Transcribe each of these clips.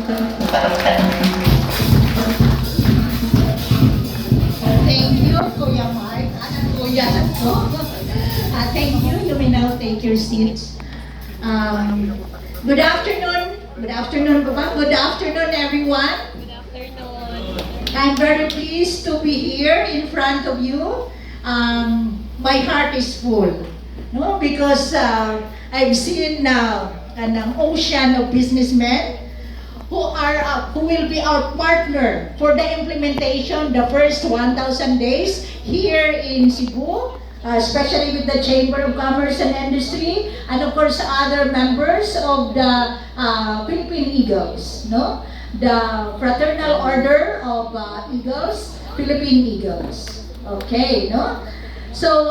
Thank you, Kuya Mark. Kuya ko. Thank you. You may now take your seats. Good afternoon. Good afternoon, Papa. Good afternoon, everyone. Good afternoon. I'm very pleased to be here in front of you. My heart is full, no? Because I've seen an ocean of businessmen who will be our partner for the implementation, the first 1,000 days here in Cebu, especially with the Chamber of Commerce and Industry, and of course other members of the Philippine Eagles, no? The Fraternal Order of Eagles, Philippine Eagles. Okay, no? So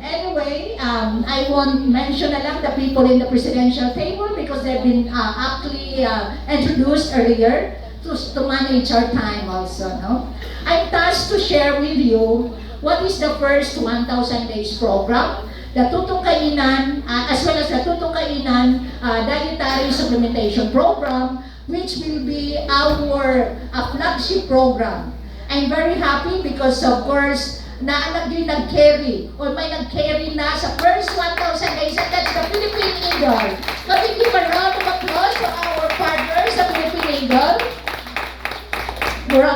anyway, I won't mention na lang the people in the presidential table because they've been aptly introduced earlier to manage our time also, no? I'm tasked to share with you what is the first 1,000 days program, the Tutong Kainan, as well as the Tutong Kainan Dietary Supplementation Program, which will be our flagship program. I'm very happy because of course, nag-carry or may nag-carry na sa first 1,000 days, and that's the Philippine Eagle. But if you give a round of applause to our partners, the Philippine Eagle,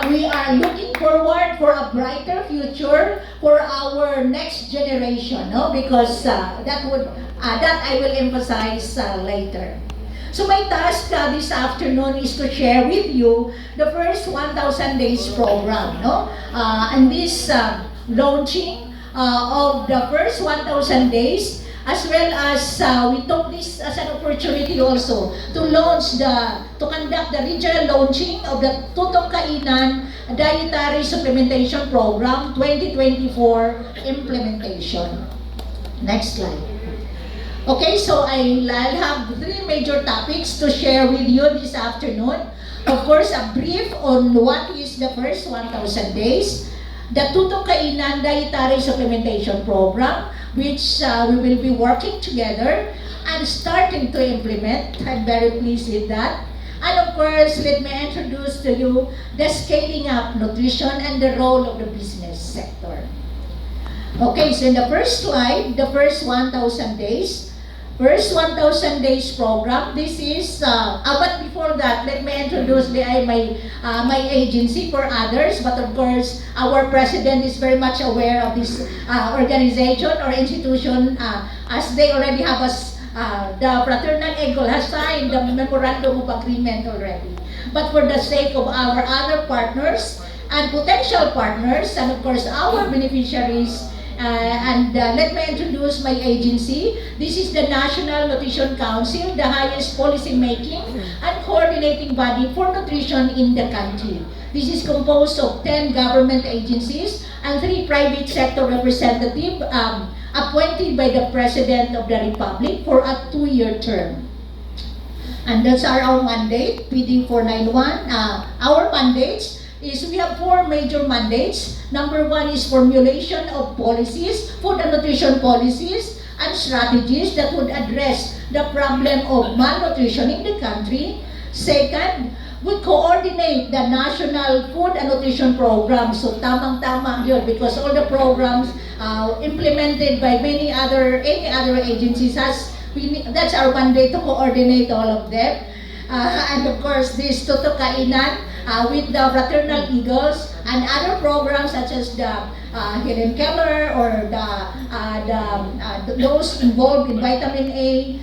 we are looking forward for a brighter future for our next generation, no? Because that I will emphasize later. So my task this afternoon is to share with you the first 1,000 days program, no? And this launching of the first 1,000 days, as well as we took this as an opportunity also to conduct the regional launching of the Tutong Kainan Dietary Supplementation Program 2024 implementation. Next slide. Okay, so I'll have three major topics to share with you this afternoon. Of course, a brief on what is the first 1,000 days, the Tutong Kainan Dietary Supplementation Program, which we will be working together and starting to implement. I'm very pleased with that. And of course, let me introduce to you the scaling up nutrition and the role of the business sector. Okay, so in the first slide, the first 1,000 days, first 1,000 days program. This is, but before that, let me introduce my agency for others. But of course, our president is very much aware of this organization or institution, as they already have us. The Fraternal Eagle has signed the memorandum of agreement already. But for the sake of our other partners and potential partners, and of course our beneficiaries. Let me introduce my agency. This is the National Nutrition Council, the highest policy-making and coordinating body for nutrition in the country. This is composed of 10 government agencies and 3 private sector representatives appointed by the President of the Republic for a 2-year term. And that's our mandate, PD 491. Our mandates is we have 4 major mandates. Number 1 is formulation of policies, food and nutrition policies and strategies that would address the problem of malnutrition in the country. Second, we coordinate the national food and nutrition programs. So tamang-tama yun because all the programs implemented by any other agencies that's our mandate to coordinate all of them. And of course, this Tutong Kainan with the Fraternal Eagles and other programs such as the Helen Keller or those involved in vitamin A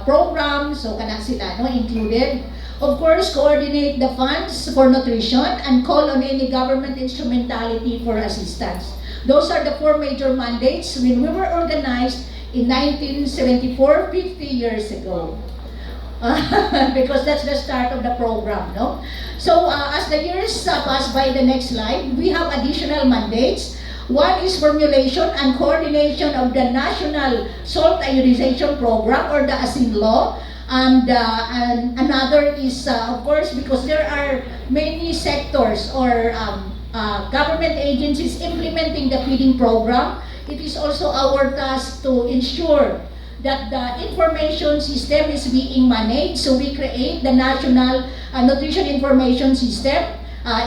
programs, so kanak sila included. Of course, coordinate the funds for nutrition and call on any government instrumentality for assistance. Those are the 4 major mandates when we were organized in 1974, 50 years ago. Because that's the start of the program, no? So as the years pass by, the next slide, we have additional mandates. One is formulation and coordination of the National Salt Ionization Program or the ASIN law. And another is, of course, because there are many sectors or government agencies implementing the feeding program, it is also our task to ensure that the information system is being managed. So we create the National Nutrition Information System,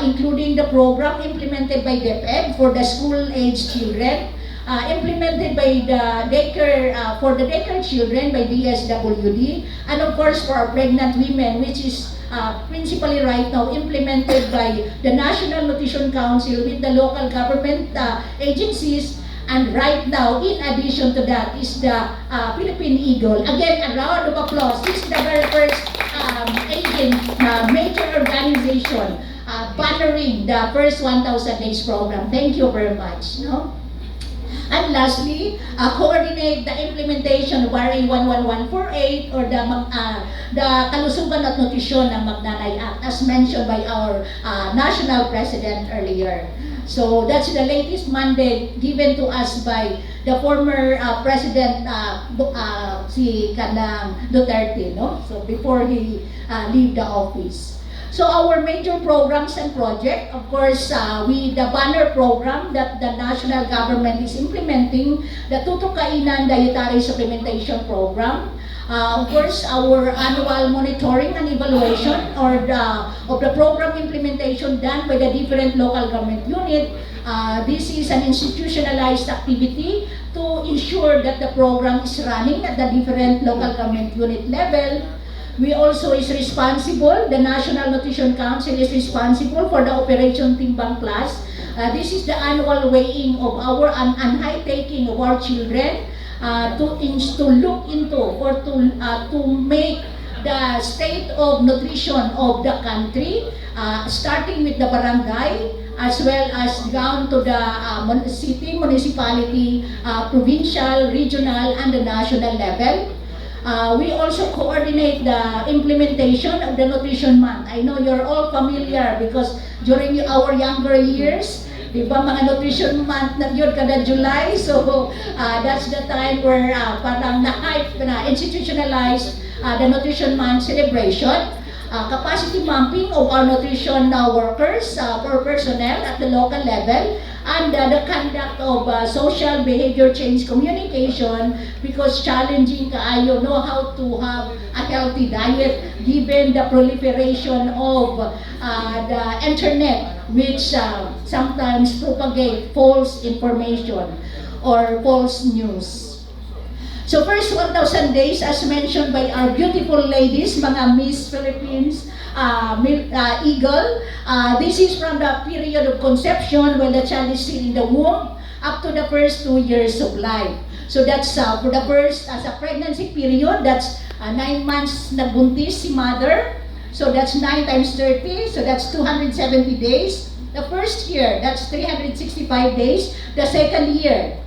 including the program implemented by DepEd for the school-age children, implemented by the daycare, for the daycare children by DSWD, and of course for our pregnant women, which is principally right now implemented by the National Nutrition Council with the local government agencies. And right now, in addition to that, is the Philippine Eagle. Again, a round of applause. This is the very first major organization bannering the first 1,000 days program. Thank you very much. No? And lastly, coordinate the implementation of RA 11148 or the Kalusugan at Nutrisyon ng Magnanay Act, as mentioned by our National President earlier. So that's the latest mandate given to us by the former President si Kanang Duterte, no? So before he leave the office. So our major programs and project, of course, the banner program that the national government is implementing, the Tutok Kainan Dietary Supplementation Program. Of course, our annual monitoring and evaluation of the program implementation done by the different local government unit. This is an institutionalized activity to ensure that the program is running at the different local government unit level. We also is responsible, the National Nutrition Council is responsible for the Operation Timbang Plus. This is the annual weighing of our and high taking of our children. To look into or to make the state of nutrition of the country, starting with the barangay, as well as down to the city, municipality, provincial, regional, and the national level. We also coordinate the implementation of the Nutrition Month. I know you're all familiar because during our younger years, di ba, mga nutrition month na yun kada July, so that's the time where parang na-hype, institutionalized the nutrition month celebration. Capacity mapping of our nutrition workers, for personnel at the local level, and the conduct of social behavior change communication, because challenging kaayo know how to have a healthy diet given the proliferation of the internet, which sometimes propagate false information or false news. So first 1,000 days, as mentioned by our beautiful ladies, mga Miss Philippines, Eagle, this is from the period of conception when the child is still in the womb up to the first 2 years of life. So that's for the first, as a pregnancy period, that's 9 months nagbuntis si mother. So that's 9 times 30, so that's 270 days. The first year, that's 365 days. The second year,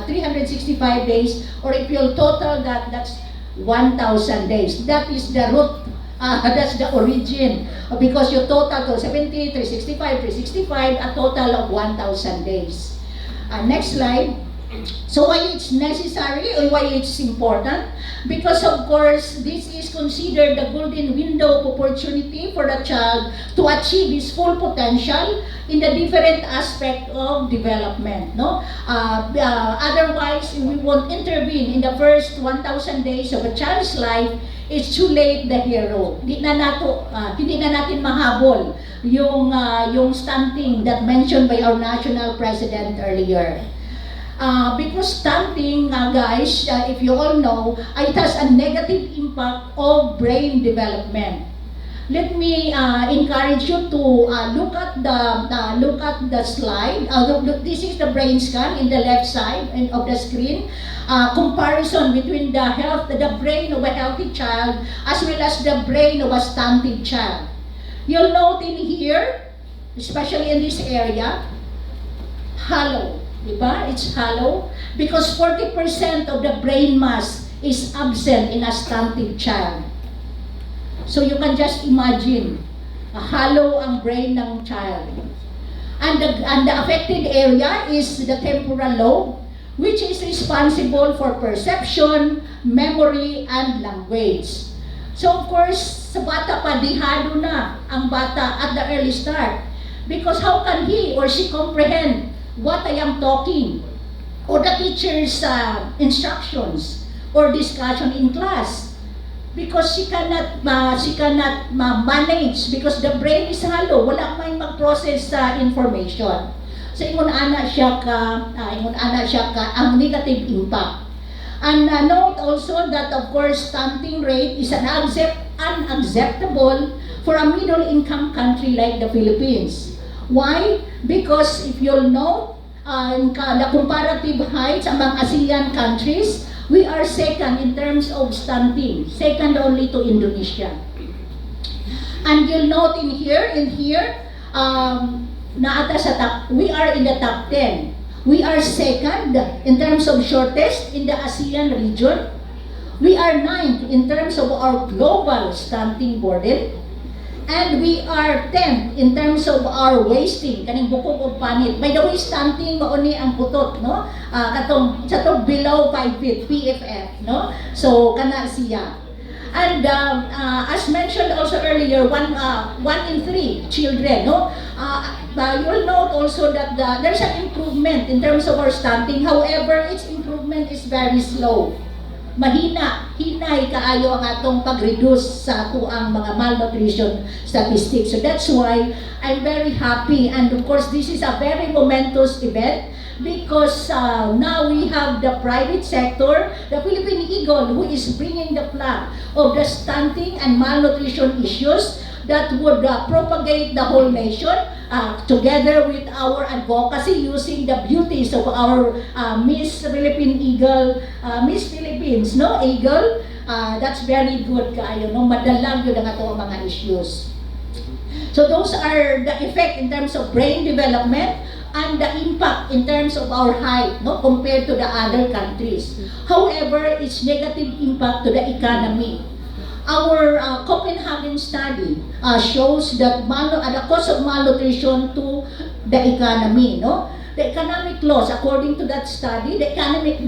365 days. Or if you'll total that, that's 1,000 days. That is the root, that's the origin. Because you total to 70, 365, a total of 1,000 days. Next slide. So why it's necessary or why it's important? Because of course, this is considered the golden window of opportunity for the child to achieve his full potential in the different aspect of development. No, otherwise we won't intervene in the first 1,000 days of a child's life. It's too late the hero. Hindi na natin mahabol yung stunting that mentioned by our national president earlier. Because stunting, guys, if you all know, it has a negative impact of brain development. Let me encourage you to look at the slide. This is the brain scan in the left side of the screen. Comparison between the brain of a healthy child as well as the brain of a stunted child. You'll note in here, especially in this area, hollow. Diba? It's hollow because 40% of the brain mass is absent in a stunted child. So you can just imagine, hollow ang brain ng child. And the affected area is the temporal lobe, which is responsible for perception, memory, and language. So of course, sa bata pa, dihado na ang bata at the early start. Because how can he or she comprehend what I am talking or the teacher's instructions or discussion in class. Because she cannot manage because the brain is hollow, wala may mag-process sa information. So ingon ana siya ka ang negative impact. And note also that of course stunting rate is unacceptable for a middle income country like the Philippines. Why? Because if you'll note the comparative heights among ASEAN countries, we are second in terms of stunting, second only to Indonesia. And you'll note in here, we are in the top 10. We are second in terms of shortest in the ASEAN region. We are ninth in terms of our global stunting burden. And we are 10th in terms of our wasting, kaning bukog og panit. By the way, stunting mauni ang putot, no? Katong sa to below 5 feet, PFF, no? So kana siya. And as mentioned also earlier, one in 3 children, no? You'll note also that there's an improvement in terms of our stunting. However, its improvement is very slow. Hinay kaayo ang atong pag-reduce sa ato ang mga malnutrition statistics. So that's why I'm very happy, and of course this is a very momentous event because now we have the private sector, the Philippine Eagle, who is bringing the flag of the stunting and malnutrition issues that would propagate the whole nation together with our advocacy using the beauties of our Miss Philippine Eagle, Miss Philippines, no? Eagle, that's very good kaayo, no? Madalang yun ang ato mga issues. So those are the effect in terms of brain development and the impact in terms of our height, no, compared to the other countries. However, its negative impact to the economy. Our Copenhagen study shows that the cause of malnutrition to the economy, no? The economic loss, according to that study, the economic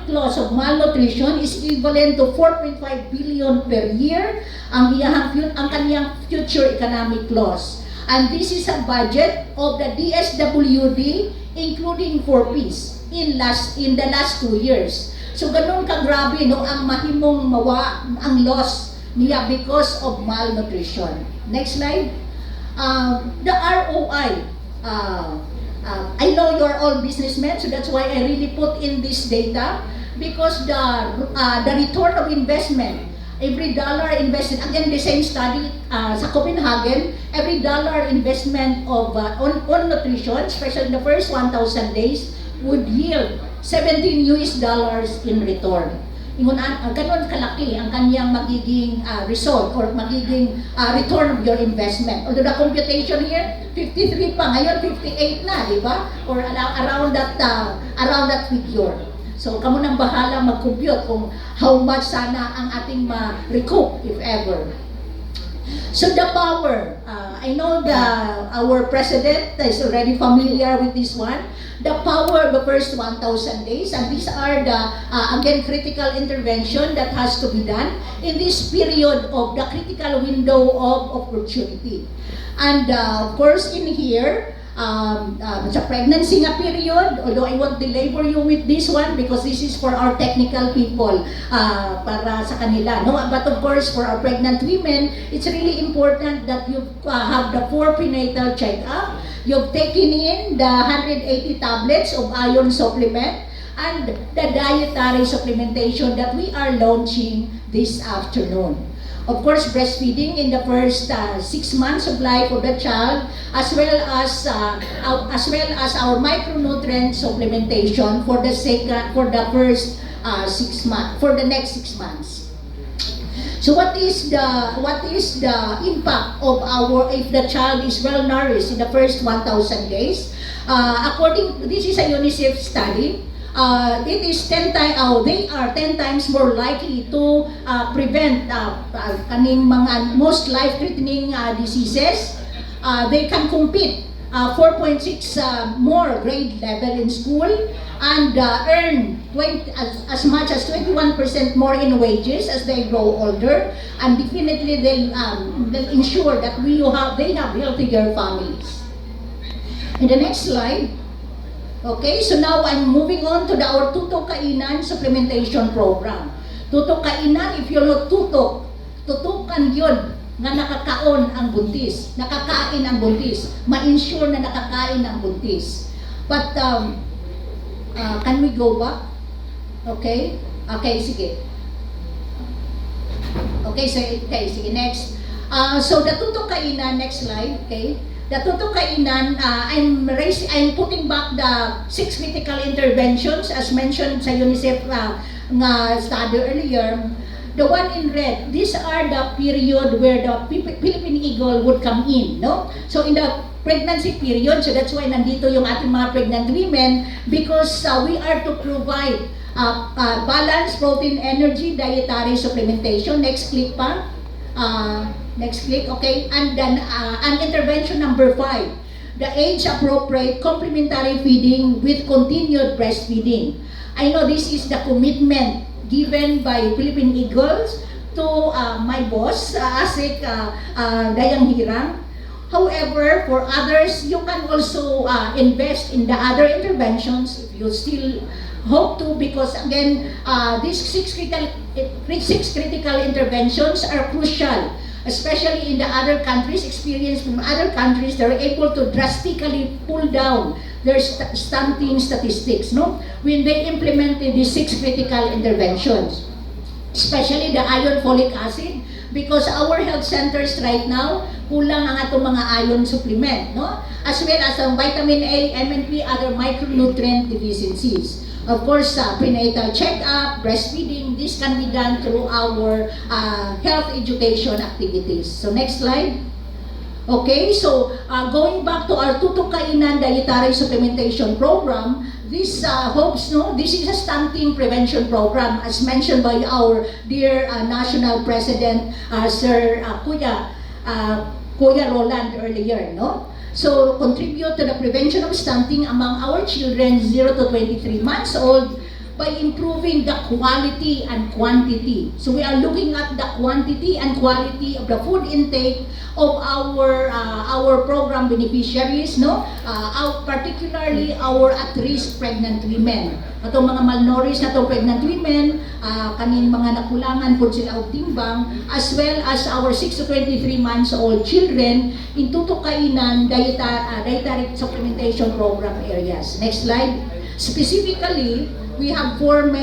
loss of malnutrition is equivalent to 4.5 billion per year ang kaniyang future economic loss. And this is a budget of the DSWD, including 4Ps in the last 2 years. So ganun kagrabe, no, ang mahimong ang loss niya because of malnutrition. Next slide. The ROI. I know you're all businessmen, so that's why I really put in this data because the return of investment, every dollar invested, again the same study sa Copenhagen, every dollar investment of on nutrition, especially in the first 1,000 days, would yield $17 in return. Ganun kalaki ang kanyang magiging result or magiging return of your investment. Although the computation here, 53 pa, ngayon 58 na, di ba? Or around that figure. So kamo nang bahala mag-compute kung how much sana ang ating ma-recoup if ever. So the power, I know our president is already familiar with this one. The power of the first 1,000 days, and these are the again critical intervention that has to be done in this period of the critical window of opportunity. And of course in here, sa pregnancy nga period, although I won't belabor you with this one because this is for our technical people, para sa kanila, no? But of course for our pregnant women, it's really important that you have the 4 prenatal check-up. You've taken in the 180 tablets of iron supplement and the dietary supplementation that we are launching this afternoon. Of course, breastfeeding in the first 6 months of life of the child, as well as our micronutrient supplementation for the first 6 months, for the next 6 months. So what is the impact of if the child is well nourished in the first 1,000 days? This is a UNICEF study. It is 10 times. They are 10 times more likely to prevent kaning mga most life-threatening diseases. They can compete 4.6 more grade level in school and earn as much as 21% more in wages as they grow older, and definitely they'll ensure that they have healthier families. In the next slide. Okay, so now I'm moving on to our Tuto Kainan supplementation program. Tutok kainan, if you know tutok, tutukan yun nga nakakaon ang buntis, nakakain ang buntis, ma-ensure na nakakain ang buntis. But, can we go back? Okay? Okay, sige. Okay, sige, next. So, the tutok kainan, next slide, okay? The tutok kainan, I'm putting back the 6 critical interventions as mentioned sa UNICEF nga study earlier. The one in red, these are the period where the Philippine eagle would come in, no? So in the pregnancy period, so that's why nandito yung ating mga pregnant women, because we are to provide balanced protein, energy, dietary supplementation. Next click pa. Next click, okay. And then an intervention number 5, the age-appropriate complementary feeding with continued breastfeeding. I know this is the commitment given by Philippine Eagles to my boss, Asik Dayang Hirang. However, for others, you can also invest in the other interventions if you still hope to, because again, these 6 critical interventions are crucial, especially in the other countries, experience from other countries. They're able to drastically pull down their stunting statistics, no? When they implemented these 6 critical interventions, especially the iron folic acid, because our health centers right now, kulang ang atong mga iron supplement, no? As well as ang vitamin A, MNP, other micronutrient deficiencies. Of course, prenatal check-up, breastfeeding, this can be done through our health education activities. So next slide. Okay, so going back to our Tutok Kainan Dietary Supplementation Program, this hopes, no, this is a stunting prevention program as mentioned by our dear National President, Sir Kuya Ronald earlier, no? So, contribute to the prevention of stunting among our children 0 to 23 months old by improving the quality and quantity. So, we are looking at the quantity and quality of the food intake of our program beneficiaries, no? Particularly our at-risk pregnant women. Atong mga malnourished na itong pregnant women, kaning mga nakulangan po sila og timbang, as well as our 6 to 23 months old children in Tutok Kainan dietary supplementation program areas. Next slide. Specifically, we have 4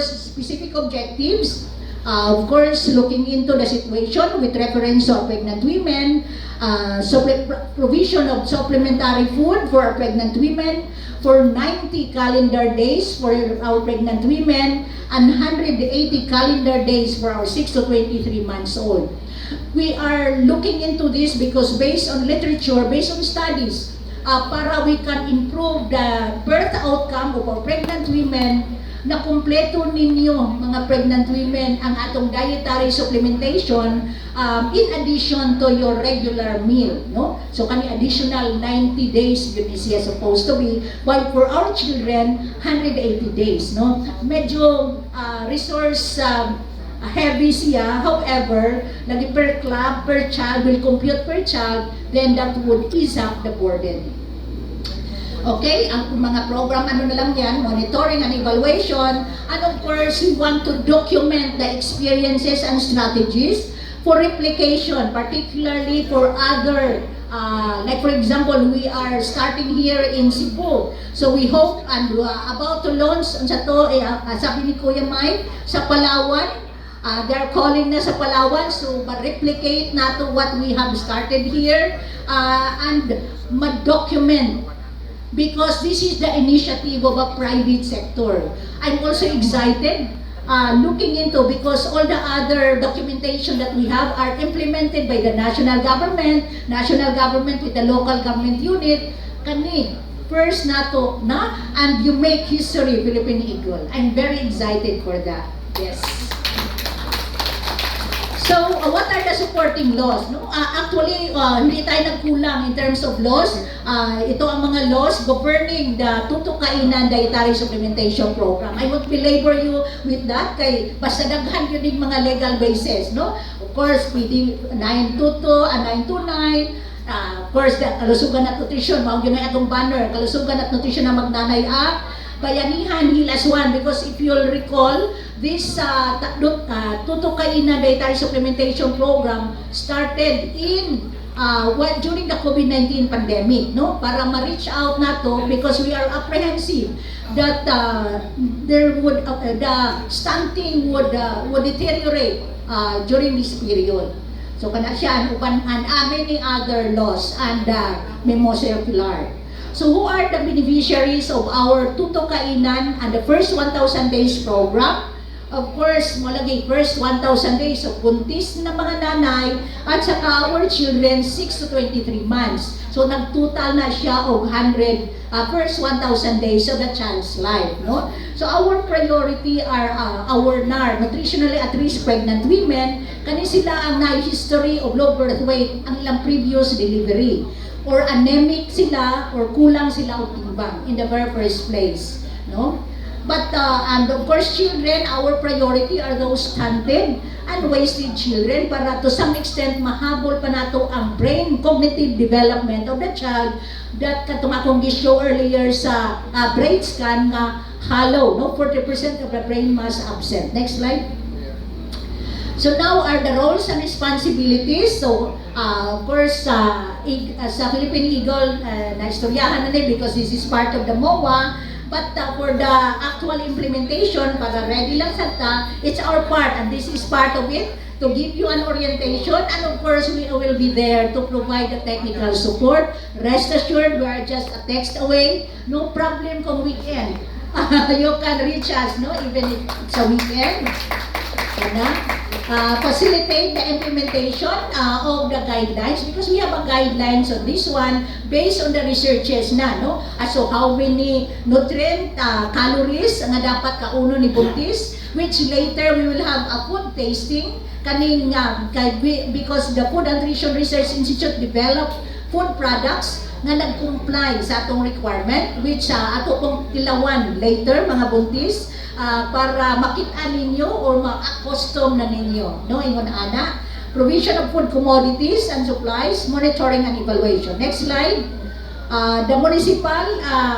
specific objectives. Of course, looking into the situation with reference to pregnant women, provision of supplementary food for our pregnant women for 90 calendar days for our pregnant women and 180 calendar days for our 6 to 23 months old. We are looking into this because based on literature, based on studies, para we can improve the birth outcome of our pregnant women, na kumpleto ninyo mga pregnant women ang atong dietary supplementation in addition to your regular meal, no? So kani additional 90 days yun is supposed to be, while for our children 180 days, no? Medyo resource heavy siya. However, lagi per club, per child, will compute per child, then that would ease up the burden. Okay, ang mga program, ano na lang yan, monitoring and evaluation, and of course, we want to document the experiences and strategies for replication, particularly for other, like for example, we are starting here in Cebu. So we hope, and about to launch, sa to, sabi ni Kuya Mike, sa Palawan, they're calling na sa Palawan, so replicate na to what we have started here, and ma-document, because this is the initiative of a private sector. I'm also excited looking into, because all the other documentation that we have are implemented by the national government with the local government unit. Kani, first nato na, and you make history, Philippine Eagle. I'm very excited for that. Yes. So, what are the supporting laws? No? Actually, hindi tayo nagkulang in terms of laws. Ito ang mga laws governing the Tutok Kainan Dietary Supplementation Program. I won't belabor you with that, kay basta daghan yun yung mga legal basis, no? Of course, PD 922 and 929, of course, the Kalusugan at Nutrition, maong yun ay atong banner, Kalusugan at Nutrition na Magnanay Act, Bayanihan Heal as One, because if you'll recall, this Tutukainan Dietary Supplementation Program started in during the COVID-19 pandemic, no? Para ma-reach out na to, because we are apprehensive that there would the stunting would deteriorate during this period. So kana siya uban and many other laws and Mimosa-Pilar. So who are the beneficiaries of our Tutukainan and the first 1,000 days program? Of course, malagi first 1,000 days of buntis na mga nanay at saka our children 6 to 23 months. So nagtotal na siya of first 1,000 days of the child's life, no? So our priority are our NAR, nutritionally at risk pregnant women. Kani sila ang na-history of low birth weight ang ilang previous delivery, or anemic sila or kulang sila og timbang in the very first place, no? But, and of course, children, our priority are those stunted and wasted children para to some extent mahabol pa nato ang brain cognitive development of the child that katong akong gi-show earlier sa brain scan nga hollow, no? 40% of the brain mass absent. Next slide. So now are the roles and responsibilities. So, of course, sa Philippine Eagle, na-istoryahan na because this is part of the MOA. But for the actual implementation, para ready lang sa it's our part, and this is part of it, to give you an orientation, and of course, we will be there to provide the technical support. Rest assured, we are just a text away. No problem kung weekend. You can reach us, no, even if it's a weekend. Facilitate the implementation of the guidelines, because we have a guidelines on this one based on the researches na, no? So how many nutrient calories nga dapat kauno ni buntis, which later we will have a food tasting kaning because the Food and Nutrition Research Institute developed food products nga nag-comply sa atong requirement, which ato pong tilawan later mga buntis para makita ninyo or ma-accustom na ninyo, no? Ingon ana, provision of food commodities and supplies, monitoring and evaluation. Next slide. The municipal,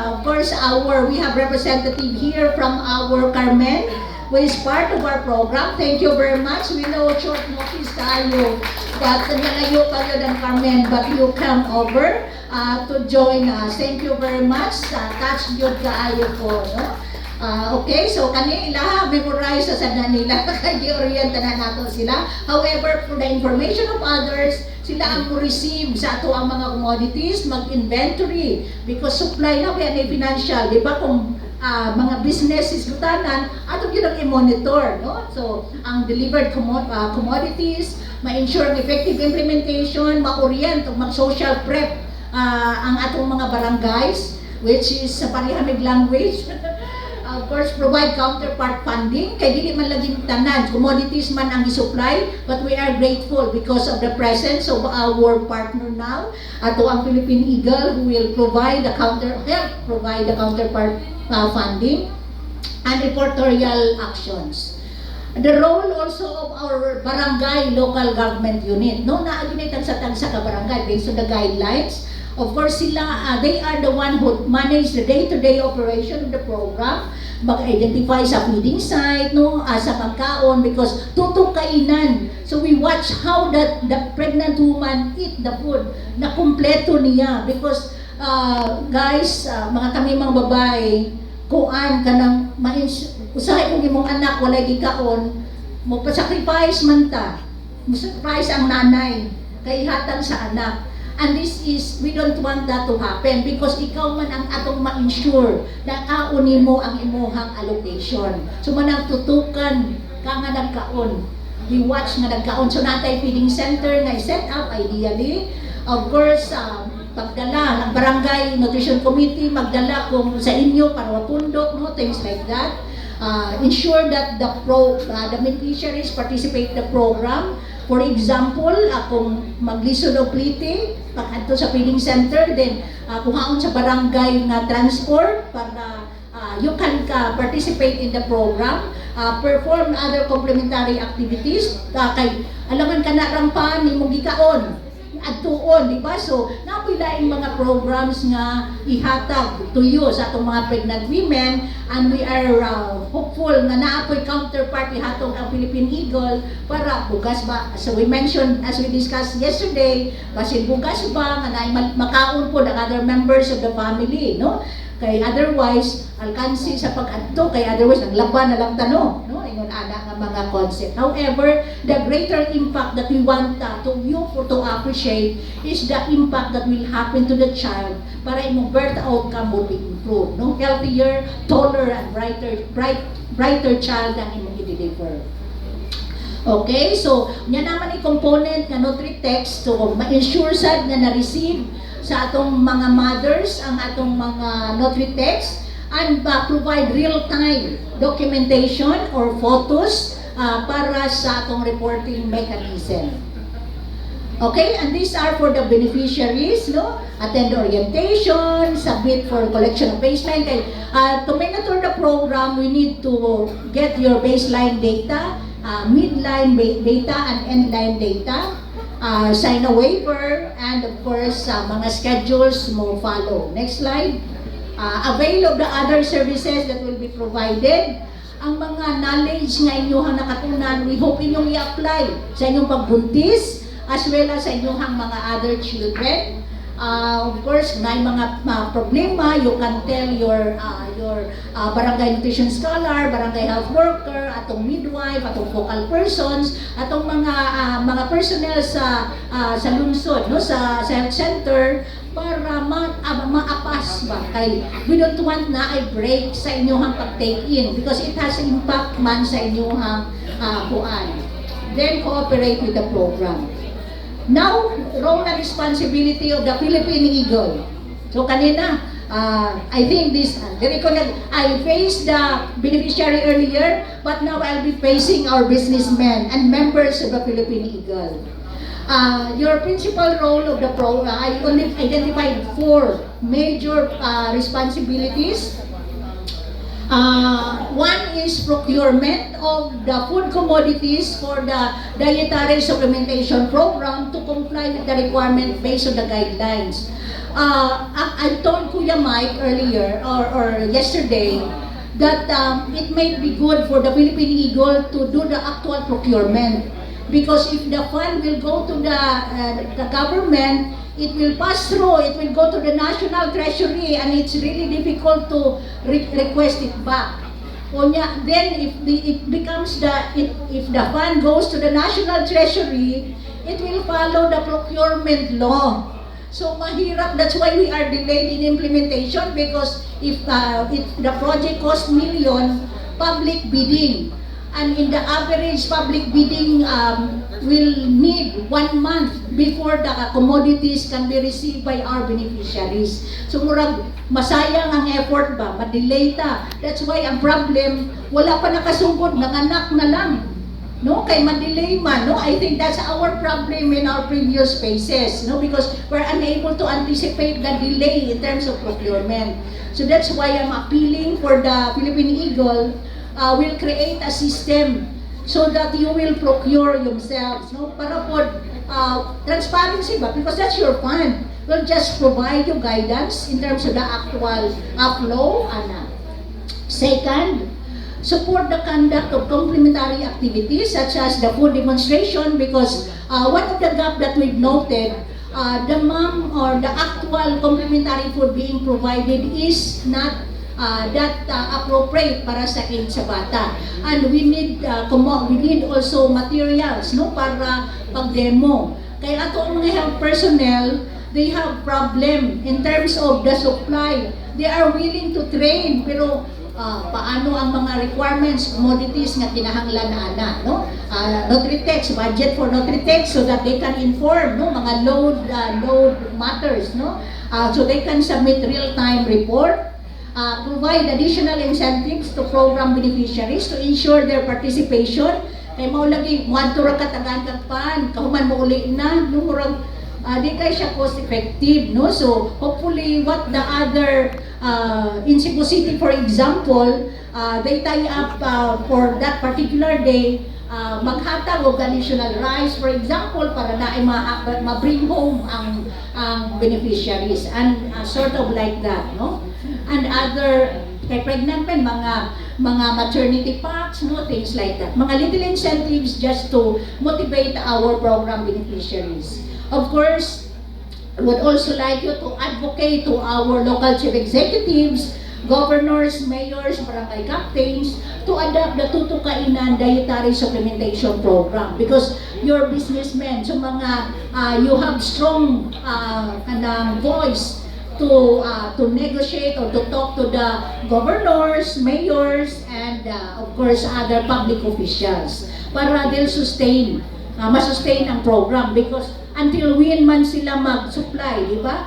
of course, we have representative here from our Carmen, who is part of our program. Thank you very much. We know short notice tayo, but nalayo pa yun ang Carmen, but you come over to join us. Thank you very much. Touch yun kaayo po, no? Okay, so kani ilaha memorize sa nila kagi-orient na nato sila. However, for the information of others, sila ang receive sa ato ang mga commodities, mag-inventory, because supply na kaya may financial, di ba? Kung mga businesses kutanan, ato yun ang i-monitor, no? So, ang delivered commodities, ma-ensure ang effective implementation, ma-orient, mag-social prep ang atong mga barangays, which is sa parihamig language. Of course, provide counterpart funding. Kaya dili man laging tanan, commodities man ang i-supply, but we are grateful because of the presence of our partner now, ato ang Philippine Eagle, who will provide the counterpart funding and reportorial actions. The role also of our barangay local government unit, no, naaginitan sa tagsa ka barangay based on the guidelines. Of course, sila, they are the one who manage the day-to-day operation of the program, mag-identify sa feeding site, no, sa pagkaon, because tutukainan. So we watch how the pregnant woman eat the food, na kumpleto niya. Because, guys, mga kami mga babae, kuan ka nang usahay kung imong anak, walay gikaon, mo pa-sacrifice man ta. Mo-sacrifice ang nanay, kay hatang sa anak. And this is, we don't want that to happen because ikaw man ang atong ma-ensure na kaunin mo ang imuhang allocation. So manang tutukan ka nga nagkaon. We watch nga nagkaon. So natay feeding center nga i-set up ideally. Of course, pagdala ng barangay nutrition committee, magdala kung sa inyo para mapundok, no, things like that. Ensure that the beneficiaries participate in the program. For example, kung maglisod o plite, pag-adto sa feeding center, then kuhaon sa barangay na transport para you can participate in the program, perform other complementary activities, kay alaman ka na rampan, ni mo gikaon. adtuon, di ba? So, napila yung mga programs nga ihatag to you sa atong mga pregnant women, and we are hopeful na naapoy counterpart ihatong ang Philippine Eagle para bugas ba, so we mentioned, as we discussed yesterday, basin bugas ba, nga na makaon po ng other members of the family, no? Kay otherwise, alkansi sa pag-adto, kay otherwise, naglaban na lang tanong, no? Ingon ana nga mga concept. However, the greater impact that we want to appreciate is the impact that will happen to the child para imong birth outcome will be improved, no? Healthier, taller, and brighter child ang imong i-deliver. Okay, so nya naman yung component nga Nutri-Text, so ma-ensure sad nga na-receive sa atong mga mothers ang atong mga Nutri-Text and provide real-time documentation or photos para sa atong reporting mechanism. Okay, and these are for the beneficiaries, no? Attend orientation, submit for collection of baseline. To monitor the program, we need to get your baseline data, midline data, and endline data. Sign a waiver, and of course, mga schedules mo follow. Next slide. Avail of the other services that will be provided. Ang mga knowledge nga inyong nakatunan, we hope inyong i-apply sa inyong pagbuntis, as well as sa inyong mga other children. Of course, may mga problema, you can tell your barangay nutrition scholar, barangay health worker, atong midwife, atong focal persons, atong mga personnel sa lungsod, no, sa health center, para maapas ba kay we don't want na ay break sa inyong pag-take in because it has impact man sa inyong kuan. Then cooperate with the program. Now, role and responsibility of the Philippine Eagle. So kanina, I think this, I faced the beneficiary earlier, but now I'll be facing our businessmen and members of the Philippine Eagle. Your principal role of the program, I only identified 4 major responsibilities. One is procurement of the food commodities for the dietary supplementation program to comply with the requirement based on the guidelines. I told Kuya Mike earlier or yesterday that it may be good for the Philippine Eagle to do the actual procurement, because if the fund will go to the government, it will pass through, it will go to the National Treasury, and it's really difficult to request it back. Then if the fund goes to the National Treasury, it will follow the procurement law. So mahirap, that's why we are delayed in implementation, because if the project costs million, public bidding. And in the average, public bidding will need 1 month before the commodities can be received by our beneficiaries. So murag masayang ang effort ba, madelay ta. That's why ang problem, wala pa nakasungkod, nanganak na lang. No, kay madelay man, no? I think that's our problem in our previous phases, no? Because we're unable to anticipate the delay in terms of procurement. So that's why I'm appealing for the Philippine Eagle will create a system so that you will procure yourselves, no? Para po transparency ba, because that's your fund. We'll just provide you guidance in terms of the actual flow. Second, support the conduct of complementary activities such as the food demonstration, because one of the gap that we've noted, the mom or the actual complementary food being provided is not that appropriate para sa bata, and we need also materials, no, para pag-demo. Kaya ato ang mga health personnel, they have problem in terms of the supply. They are willing to train, pero paano ang mga requirements, commodities nga kinahanglan na no? Nutri-Text, budget for Nutri-Text so that they can inform, no, mga load matters, no? So they can submit real-time report. Provide additional incentives to program beneficiaries to ensure their participation. Kaya mo lagi, want to rakatagan kagpan, kahuman mo uli na, lumurang, di kayo siya cost effective, no? So, hopefully, what the other, in Cebu City, for example, they tie up for that particular day, maghatag og additional rice, for example, para na ay ma-bring home ang beneficiaries, and sort of like that, no? And other, kay pregnant men, mga maternity packs, no, things like that. Mga little incentives just to motivate our program beneficiaries. Of course, I would also like you to advocate to our local chief executives, governors, mayors, barangay captains, to adopt the Tuto Kainan Dietary Supplementation Program, because you're businessmen, so you have strong voice to negotiate or to talk to the governors, mayors, and of course other public officials para they'll ma-sustain ang program, because until when man sila mag-supply, di ba?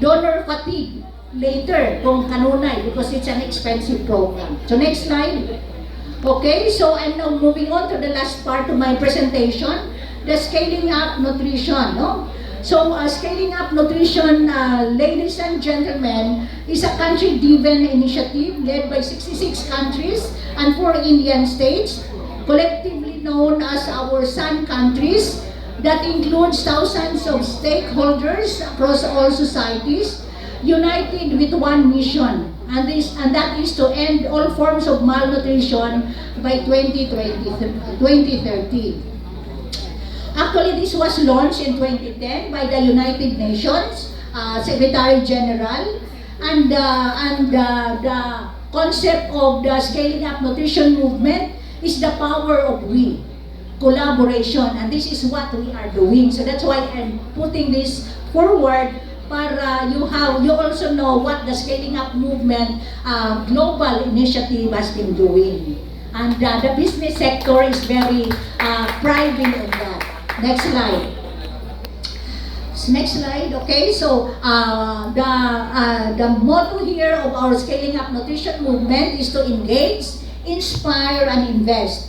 Donor fatigue later kung kanunay, because it's an expensive program. So next slide. Okay, so I'm now moving on to the last part of my presentation, the scaling up nutrition, no? So scaling up nutrition, ladies and gentlemen, is a country-driven initiative led by 66 countries and 4 Indian states, collectively known as our Sun countries, that includes thousands of stakeholders across all societies, united with one mission, and that is to end all forms of malnutrition by 2030. Actually, this was launched in 2010 by the United Nations Secretary General, and the concept of the scaling up nutrition movement is the power of we, collaboration, and this is what we are doing. So that's why I'm putting this forward, para you also know what the scaling up movement global initiative has been doing, and the business sector is very thriving on that. Next slide. Next slide. Okay, so the motto here of our scaling up nutrition movement is to engage, inspire, and invest.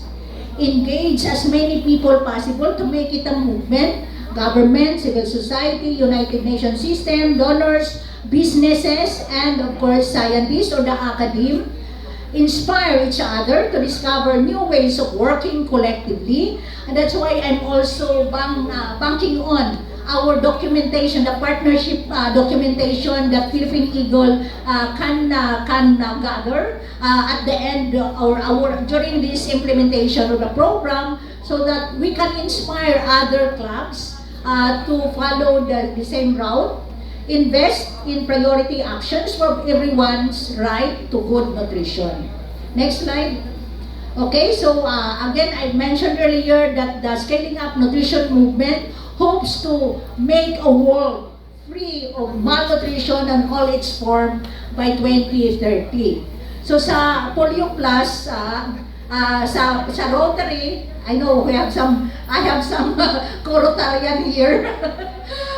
Engage as many people possible to make it a movement. Government, civil society, United Nations system, donors, businesses, and of course scientists or the academe. Inspire each other to discover new ways of working collectively, and that's why I'm also banking on our documentation, the partnership documentation that Philippine Eagle can gather at the end or during this implementation of the program, so that we can inspire other clubs to follow the same route. Invest in priority actions for everyone's right to good nutrition. Next slide. Okay, so again, I mentioned earlier that the scaling up nutrition movement hopes to make a world free of malnutrition and all its form by 2030. So sa Polio Plus, sa Rotary, I know I have some co-Rotarian here.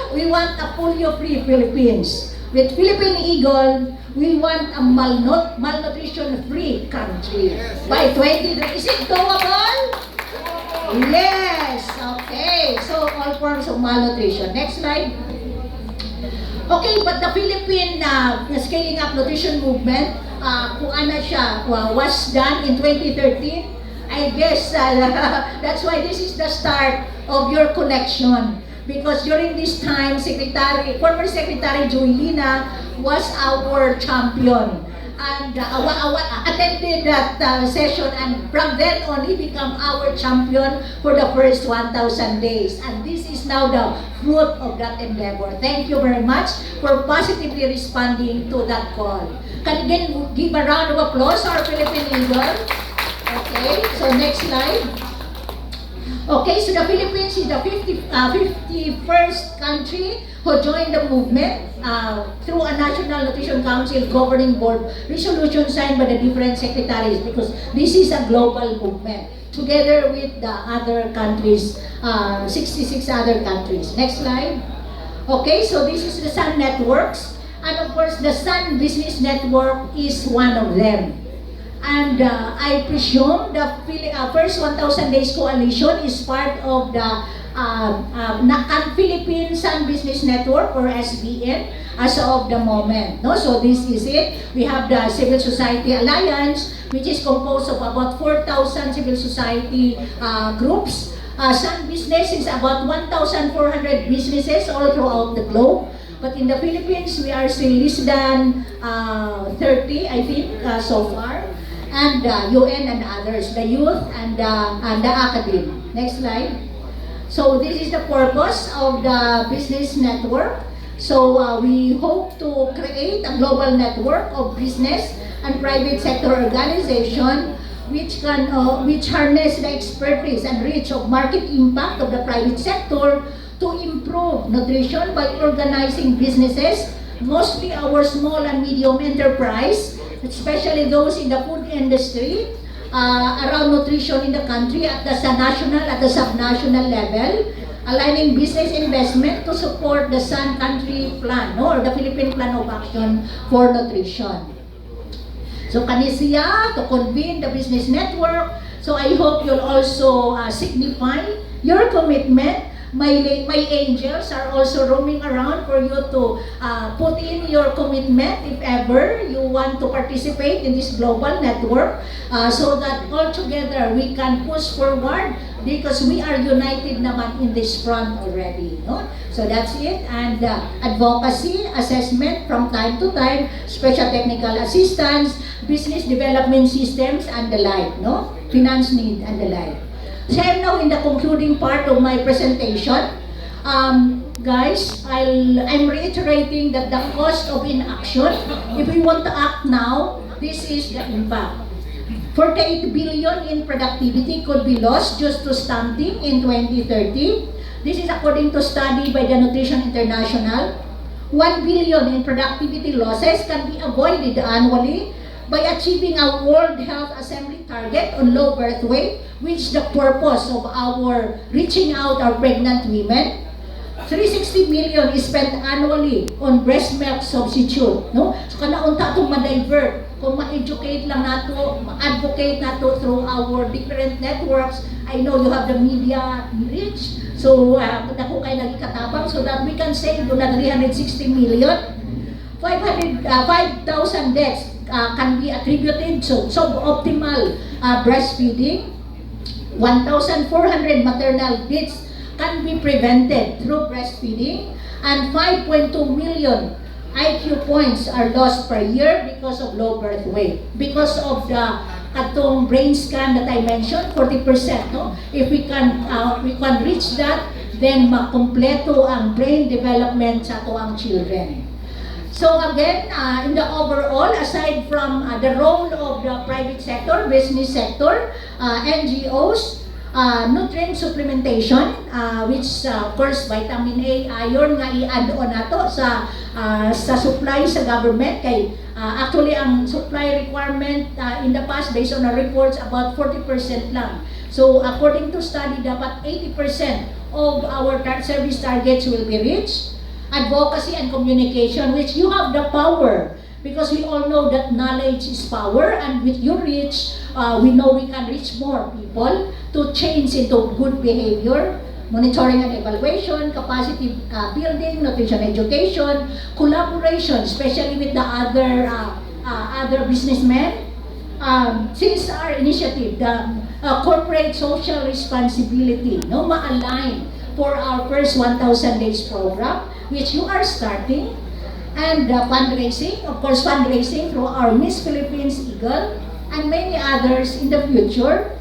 We want a polio-free Philippines. With Philippine Eagle, we want a malnutrition-free country by 2030. Is it doable? Yes. Okay. So all forms of malnutrition. Next slide. Okay, but the Philippine scaling up nutrition movement, kung ano siya, was done in 2013. I guess that's why this is the start of your connection. Because during this time, former Secretary Joelina was our champion, and attended that session, and from then on, he became our champion for the first 1,000 days. And this is now the fruit of that endeavor. Thank you very much for positively responding to that call. Can again give a round of applause to our Philippine Eagle? Okay, so next slide. Okay, so the Philippines is the 51st country who joined the movement through a National Nutrition Council Governing Board resolution signed by the different secretaries, because this is a global movement together with the other countries, 66 other countries. Next slide. Okay, so this is the Sun Networks, and of course the Sun Business Network is one of them. And I presume the first 1,000 Days Coalition is part of the Philippine Sun Business Network or SBN as of the moment. No? So this is it. We have the Civil Society Alliance, which is composed of about 4,000 civil society groups. Sun Business is about 1,400 businesses all throughout the globe. But in the Philippines, we are still less than 30, I think, so far. And UN and others, the youth and the academy. Next slide. So this is the purpose of the business network. So we hope to create a global network of business and private sector organization which harness the expertise and reach of market impact of the private sector to improve nutrition by organizing businesses, mostly our small and medium enterprise, especially those in the food industry, around nutrition in the country at the national, at the subnational level, aligning business investment to support the Sun Country Plan, or the Philippine Plan of Action for Nutrition. So kanisiya to convene the business network. So I hope you'll also signify your commitment. My angels are also roaming around for you to put in your commitment if ever you want to participate in this global network, so that all together we can push forward because we are united naman in this front already. No? So that's it. And advocacy, assessment from time to time, special technical assistance, business development systems and the like, no? Finance need and the like. So I'm now in the concluding part of my presentation. Guys, I'm reiterating that the cost of inaction, if we want to act now, this is the impact. 48 billion in productivity could be lost just to stunting in 2030. This is according to study by the Nutrition International. 1 billion in productivity losses can be avoided annually by achieving a World Health Assembly target on low birth weight, which the purpose of our reaching out our pregnant women. 360 million is spent annually on breast milk substitute. No? So kanaunta itong ma-divert. Kung ma-educate lang nato, ma-advocate nato through our different networks. I know you have the media reach. So naku kayo nagikatabang so that we can save doon na 360 million. 5,000 deaths can be attributed to suboptimal breastfeeding. 1,400 maternal deaths can be prevented through breastfeeding, and 5.2 million IQ points are lost per year because of low birth weight. Because of the atong brain scan that I mentioned, 40%. No? If we can reach that, then makompleto ang brain development sa ato children. So again, in the overall, aside from the role of the private sector, business sector, NGOs, nutrient supplementation, which of course vitamin A, iron nga i-add on nato sa supply sa government kay actually ang supply requirement in the past based on our reports about 40% lang. So according to study dapat 80% of our service targets will be reached. Advocacy and communication, which you have the power, because we all know that knowledge is power, and with your reach, we know we can reach more people to change into good behavior. Monitoring and evaluation, capacity building, nutrition education, collaboration, especially with the other businessmen. Since our initiative, the corporate social responsibility, no, ma-align for our first 1,000 days program, which you are starting, and fundraising, of course fundraising through our Miss Philippines Eagle, and many others in the future,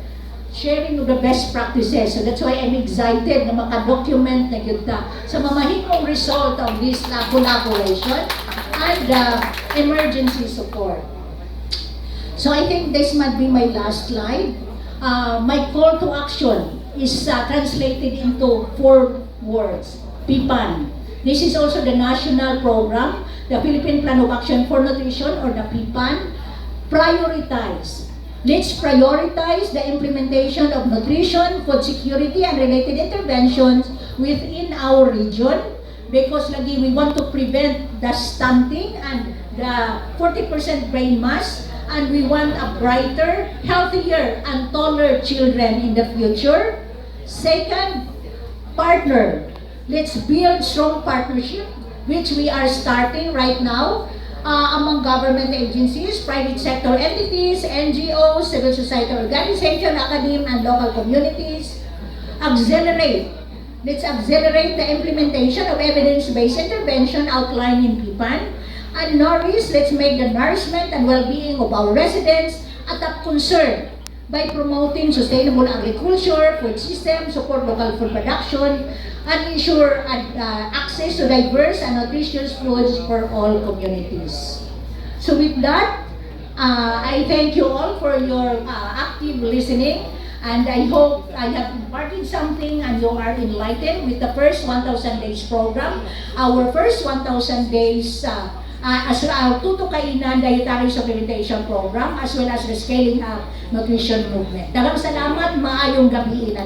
sharing of the best practices. So that's why I'm excited na makadocument na kita sa mamahimong result of this collaboration and emergency support. So I think this might be my last slide. My call to action is translated into 4 words. PPAN. This is also the national program, the Philippine Plan of Action for Nutrition, or the PPAN. Prioritize. Let's prioritize the implementation of nutrition, food security, and related interventions within our region, because lagi we want to prevent the stunting and the 40% brain mass, and we want a brighter, healthier, and taller children in the future. Second, partner. Let's build strong partnership, which we are starting right now among government agencies, private sector entities, NGOs, civil society organization, academia, and local communities. Let's accelerate the implementation of evidence-based intervention outlined in PIPAN. And nourish, let's make the nourishment and well-being of our residents a top concern by promoting sustainable agriculture, food system, support local food production, and ensure access to diverse and nutritious foods for all communities. So with that, I thank you all for your active listening, and I hope I have imparted something and you are enlightened with the first 1,000 days program, our first 1,000 days as our Tuto Kainan Dietary Supplementation Program, as well as the Scaling Up Nutrition Movement. Daghang salamat, maayong gabi na